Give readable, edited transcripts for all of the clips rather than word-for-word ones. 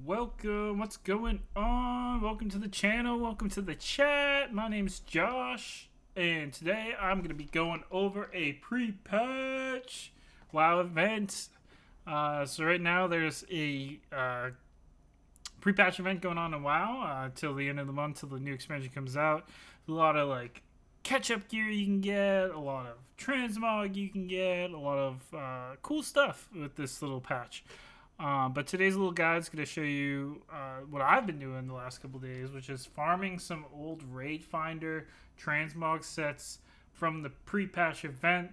welcome. What's going on? Welcome to the channel. Welcome to the chat. My name is Josh, and today I'm going to be going over a pre-patch WoW event. So right now there's a pre-patch event going on in WoW till the end of the month, till the new expansion comes out. There's a lot of like catch-up gear you can get, a lot of Transmog you can get, a lot of cool stuff with this little patch. But today's little guide is going to show you what I've been doing the last couple days, which is farming some old Raid Finder Transmog sets from the pre-patch event.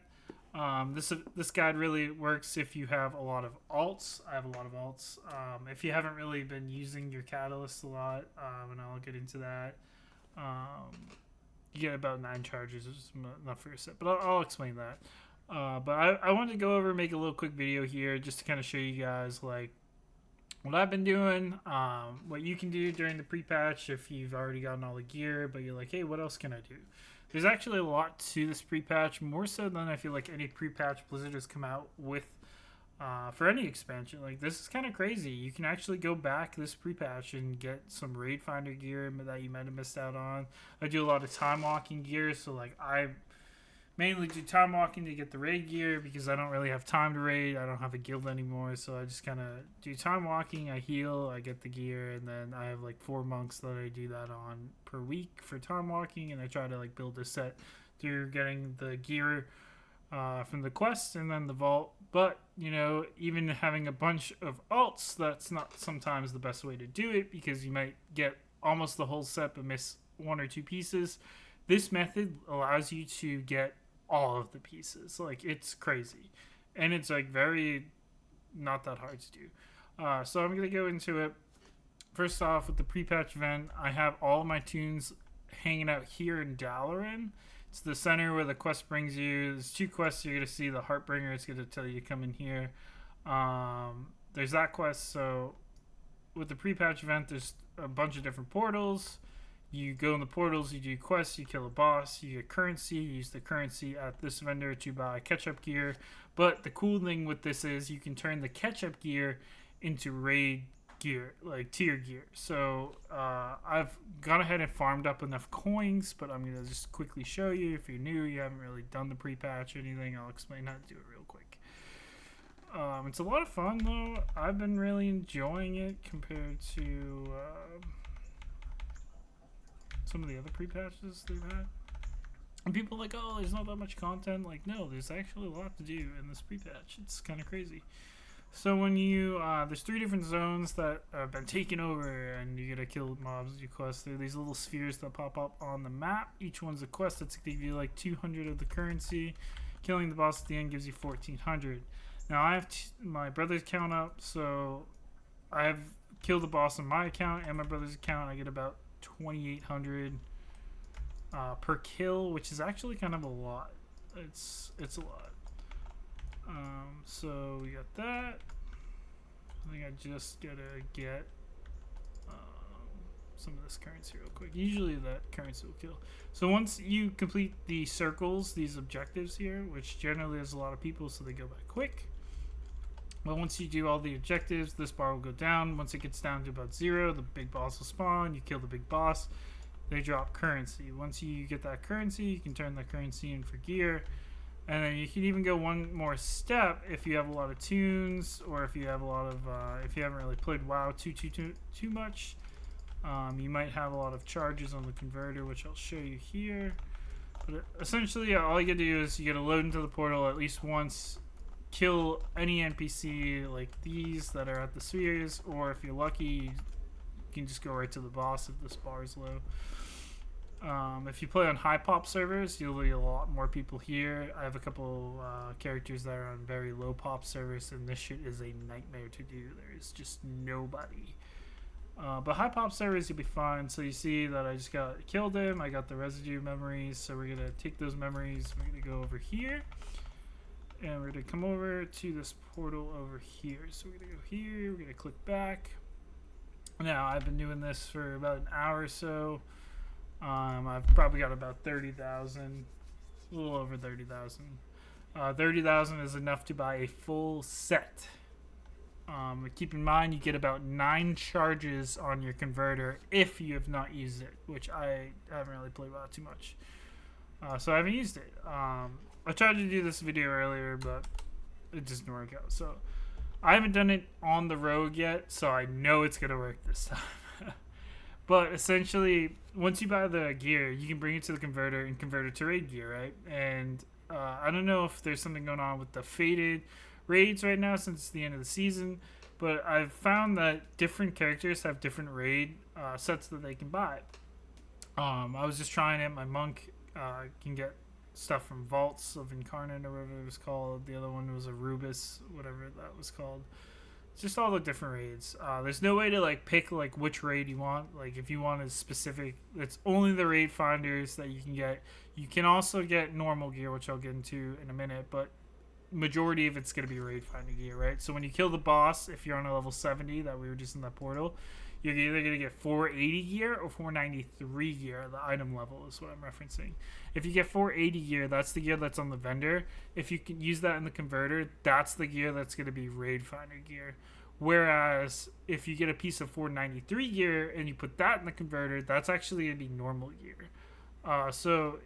This guide really works if you have a lot of alts. I have a lot of alts. If you haven't really been using your catalyst a lot, and I'll get into that, you get about 9 charges, which is enough for your set. But I'll explain that. But I wanted to go over and make a little quick video here just to kind of show you guys like what I've been doing, what you can do during the pre-patch if you've already gotten all the gear, but you're like, hey, what else can I do? There's actually a lot to this pre-patch, more so than I feel like any pre-patch Blizzard has come out with for any expansion. Like, this is kind of crazy. You can actually go back this pre-patch and get some Raid Finder gear that you might have missed out on. I do a lot of time walking gear, so like I mainly do time walking to get the raid gear because I don't really have time to raid. I don't have a guild anymore, so I just kind of do time walking. I heal, I get the gear, and then I have like 4 monks that I do that on per week for time walking, and I try to like build a set through getting the gear from the quest and then the vault. But you know, even having a bunch of alts, that's not sometimes the best way to do it because you might get almost the whole set but miss 1 or 2 pieces. This method allows you to get all of the pieces. Like, it's crazy, and it's like very not that hard to do. So I'm gonna go into it. First off, with the pre-patch event, I have all of my tunes hanging out here in Dalaran. It's the center where the quest brings you. There's 2 quests you're gonna see. The Heartbringer, it's gonna tell you to come in here. There's that quest. So with the pre-patch event, there's a bunch of different portals. You go in the portals, you do quests, you kill a boss, you get currency, you use the currency at this vendor to buy catch-up gear. But the cool thing with this is you can turn the catch-up gear into raid gear, like tier gear. So I've gone ahead and farmed up enough coins, but I'm going to just quickly show you. If you're new, you haven't really done the pre-patch or anything, I'll explain how to do it real quick. It's a lot of fun, though. I've been really enjoying it compared to some of the other pre-patches they've had. And people are like, oh, there's not that much content. Like, no, there's actually a lot to do in this pre-patch. It's kind of crazy. So when you there's 3 different zones that have been taken over, and you gotta kill mobs as you quest. There are these little spheres that pop up on the map. Each one's a quest that's gonna give you like 200 of the currency. Killing the boss at the end gives you 1400. Now I have my brother's account up, so I have killed the boss on my account and my brother's account. I get about 2,800 per kill, which is actually kind of a lot. It's a lot. So we got that. I think I just gotta get some of this currency real quick. Usually that currency will kill. So once you complete the circles, these objectives here, which generally is a lot of people, so they go by quick. But once you do all the objectives, this bar will go down. Once it gets down to about 0, the big boss will spawn. You kill the big boss. They drop currency. Once you get that currency, you can turn that currency in for gear. And then you can even go one more step if you have a lot of tunes, or if you have a lot of, if you haven't really played WoW too much. You might have a lot of charges on the converter, which I'll show you here. But essentially, all you gotta do is you gotta load into the portal at least once. Kill any NPC like these that are at the spheres, or if you're lucky, you can just go right to the boss if this bar is low. If you play on high pop servers, you'll be a lot more people here. I have a couple characters that are on very low pop servers, and this shit is a nightmare to do. There is just nobody. But high pop servers, you'll be fine. So you see that I just killed him. I got the residue memories, so we're gonna take those memories. We're gonna go over here. And we're going to come over to this portal over here. So we're going to go here. We're going to click back. Now, I've been doing this for about an hour or so. I've probably got about 30,000. A little over 30,000. 30,000 is enough to buy a full set Keep in mind you get about 9 charges on your converter if you have not used it, which I haven't really played with too much. So I haven't used it. I tried to do this video earlier, but it just didn't work out. So I haven't done it on the rogue yet, so I know it's going to work this time. But essentially, once you buy the gear, you can bring it to the converter and convert it to raid gear, right? And I don't know if there's something going on with the faded raids right now since it's the end of the season, but I've found that different characters have different raid sets that they can buy. I was just trying it. My monk can get stuff from Vaults of Incarnate or whatever it was called. The other one was a Rubus, whatever that was called. Just all the different raids. There's no way to like pick like which raid you want. Like if you want a specific, it's only the raid finders that you can get. You can also get normal gear, which I'll get into in a minute, but majority of it's going to be raid finder gear, right? So when you kill the boss, if you're on a level 70 that we were just in that portal, you're either going to get 480 gear or 493 gear. The item level is what I'm referencing. If you get 480 gear, that's the gear that's on the vendor. If you can use that in the converter, that's the gear that's going to be raid finder gear. Whereas if you get a piece of 493 gear and you put that in the converter, that's actually going to be normal gear. So,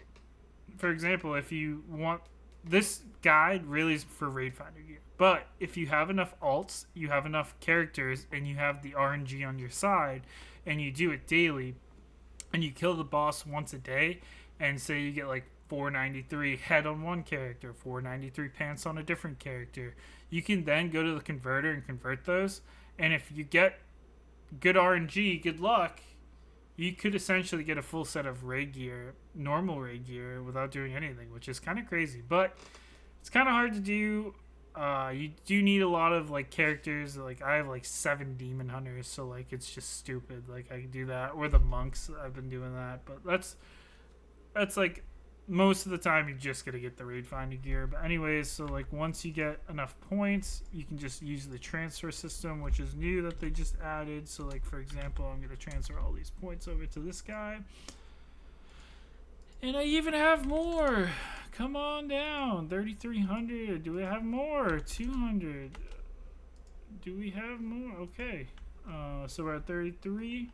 for example, if you want, this guide really is for raid finder gear. But if you have enough alts, you have enough characters, and you have the RNG on your side, and you do it daily, and you kill the boss once a day, and say you get like 493 head on one character, 493 pants on a different character, you can then go to the converter and convert those. And if you get good RNG, good luck, you could essentially get a full set of raid gear, normal raid gear, without doing anything, which is kind of crazy. But it's kind of hard to do. You do need a lot of like characters. Like I have like 7 demon hunters, so like it's just stupid. Like I can do that, or the monks. I've been doing that, but that's like most of the time you're just gonna get the raid finder gear. But anyways, so like once you get enough points, you can just use the transfer system, which is new that they just added. So like for example, I'm gonna transfer all these points over to this guy, and I even have more. Come on down, 3,300. Do we have more? 200. Do we have more? Okay. So we're at 33.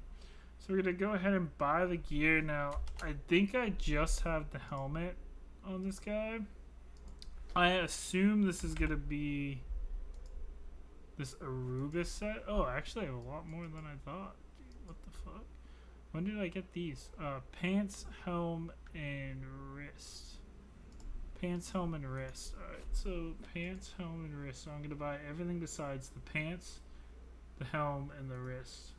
So we're going to go ahead and buy the gear. Now, I think I just have the helmet on this guy. I assume this is going to be this Aruba set. Oh, actually, I have a lot more than I thought. Dude, what the fuck? When did I get these? Pants, helm, and wrist. Pants, helm, and wrist. Alright, so pants, helm, and wrist. So I'm going to buy everything besides the pants, the helm, and the wrist.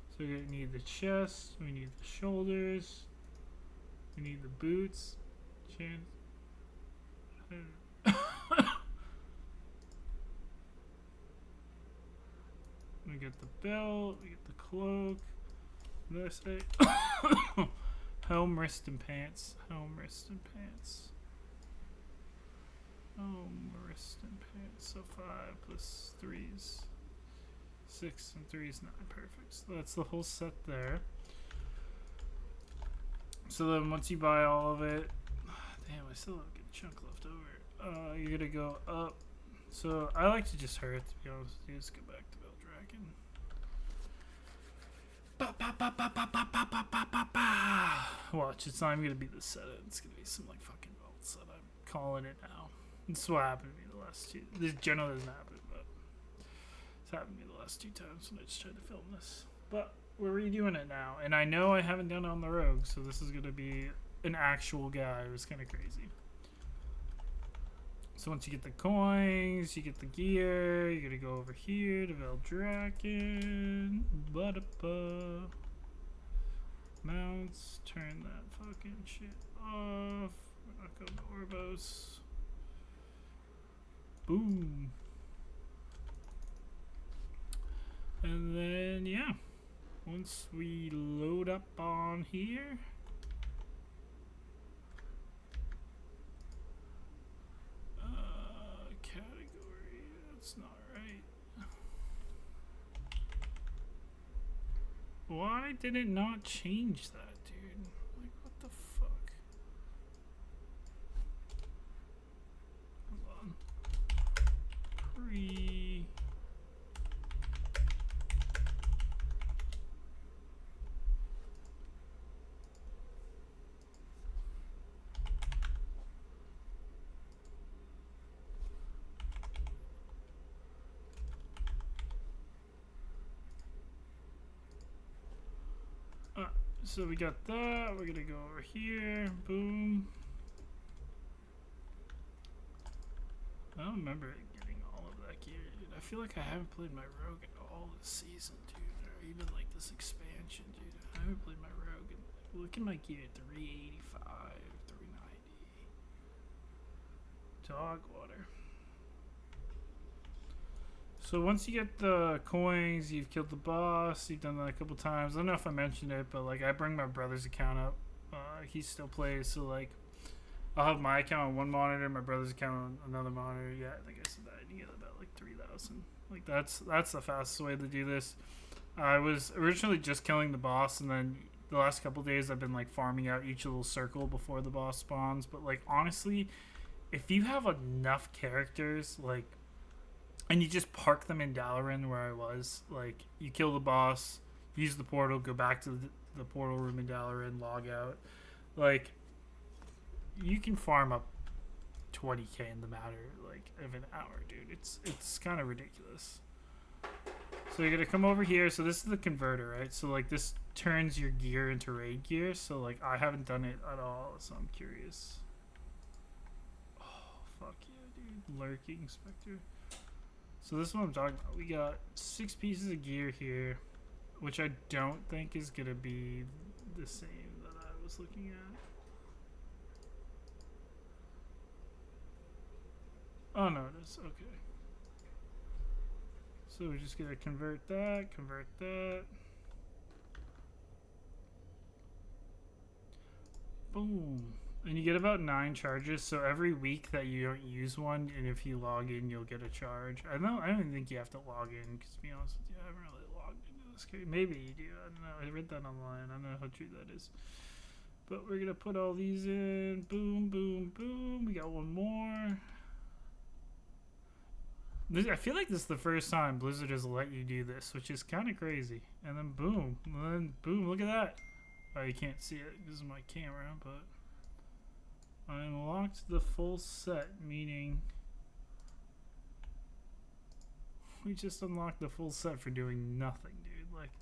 So we're going to need the chest, we need the shoulders, we need the boots, we get the belt, we get the cloak, what did I say? Helm, wrist, and pants. Helm, wrist, and pants. Helm, wrist, and pants. So 5 plus 3's 6 and 3 is 9. Perfect. So that's the whole set there. So then once you buy all of it, damn, I still have a good chunk left over. You're gonna go up. So I like to just hurt, to be honest with you. Just go back to Beldragon. Watch, it's not even gonna be the setup. It's gonna be some like fucking vault setup. I'm calling it now. This is what happened to me the last two. This generally doesn't happen, but it's happened to me the last 2 times when I just tried to film this. But we're redoing it now, and I know I haven't done it on the rogue, so this is gonna be an actual guy. It was kind of crazy. So once you get the coins, you get the gear, you're gonna go over here to Veldraken, mounts, turn that fucking shit off. We're not going to Orbos. Boom. And then, yeah, once we load up on here, category, that's not right. Why did it not change that, dude? Like, what the fuck? Hold on. So we got that. We're gonna go over here. Boom. I don't remember getting all of that gear, dude. I feel like I haven't played my rogue at all this season, dude. Or even like this expansion, dude. I haven't played my rogue. And look at my gear, 385, 390. Dog water. So once you get the coins, you've killed the boss. You've done that a couple times. I don't know if I mentioned it, but like I bring my brother's account up. He still plays, so like I'll have my account on one monitor, my brother's account on another monitor. Yeah, like I said, you get about like 3,000. Like that's the fastest way to do this. I was originally just killing the boss, and then the last couple days I've been like farming out each little circle before the boss spawns. But like honestly, if you have enough characters, like, and you just park them in Dalaran where I was, like you kill the boss, use the portal, go back to the portal room in Dalaran, log out, like you can farm up 20k in the matter like of an hour, dude. It's kind of ridiculous. So you're gonna come over here. So this is the converter, right? So like this turns your gear into raid gear. So like I haven't done it at all, so I'm curious. Oh fuck yeah, dude! Lurking Spectre. So this is what I'm talking about. We got 6 pieces of gear here, which I don't think is gonna be the same that I was looking at. Oh no, it is. Okay. So we're just gonna convert that, boom. And you get about 9 charges, so every week that you don't use one, and if you log in, you'll get a charge. I don't even think you have to log in, because to be honest with you, I haven't really logged into this game. Maybe you do, I don't know, I read that online, I don't know how true that is. But we're gonna put all these in, boom, boom, boom, we got one more. I feel like this is the first time Blizzard has let you do this, which is kind of crazy. And then boom, look at that. Oh, you can't see it because of my camera, but I unlocked the full set, meaning we just unlocked the full set for doing nothing, dude. Like,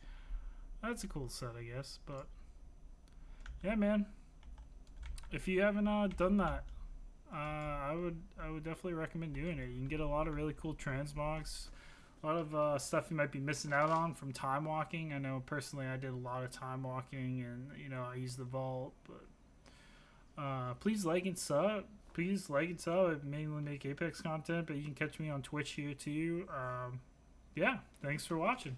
that's a cool set, I guess. But yeah, man, if you haven't done that, I would definitely recommend doing it. You can get a lot of really cool transmogs, a lot of stuff you might be missing out on from time walking. I know personally I did a lot of time walking, and you know I use the vault. But please like and sub. Please like and sub. I mainly make Apex content, but you can catch me on Twitch here too. Yeah, thanks for watching.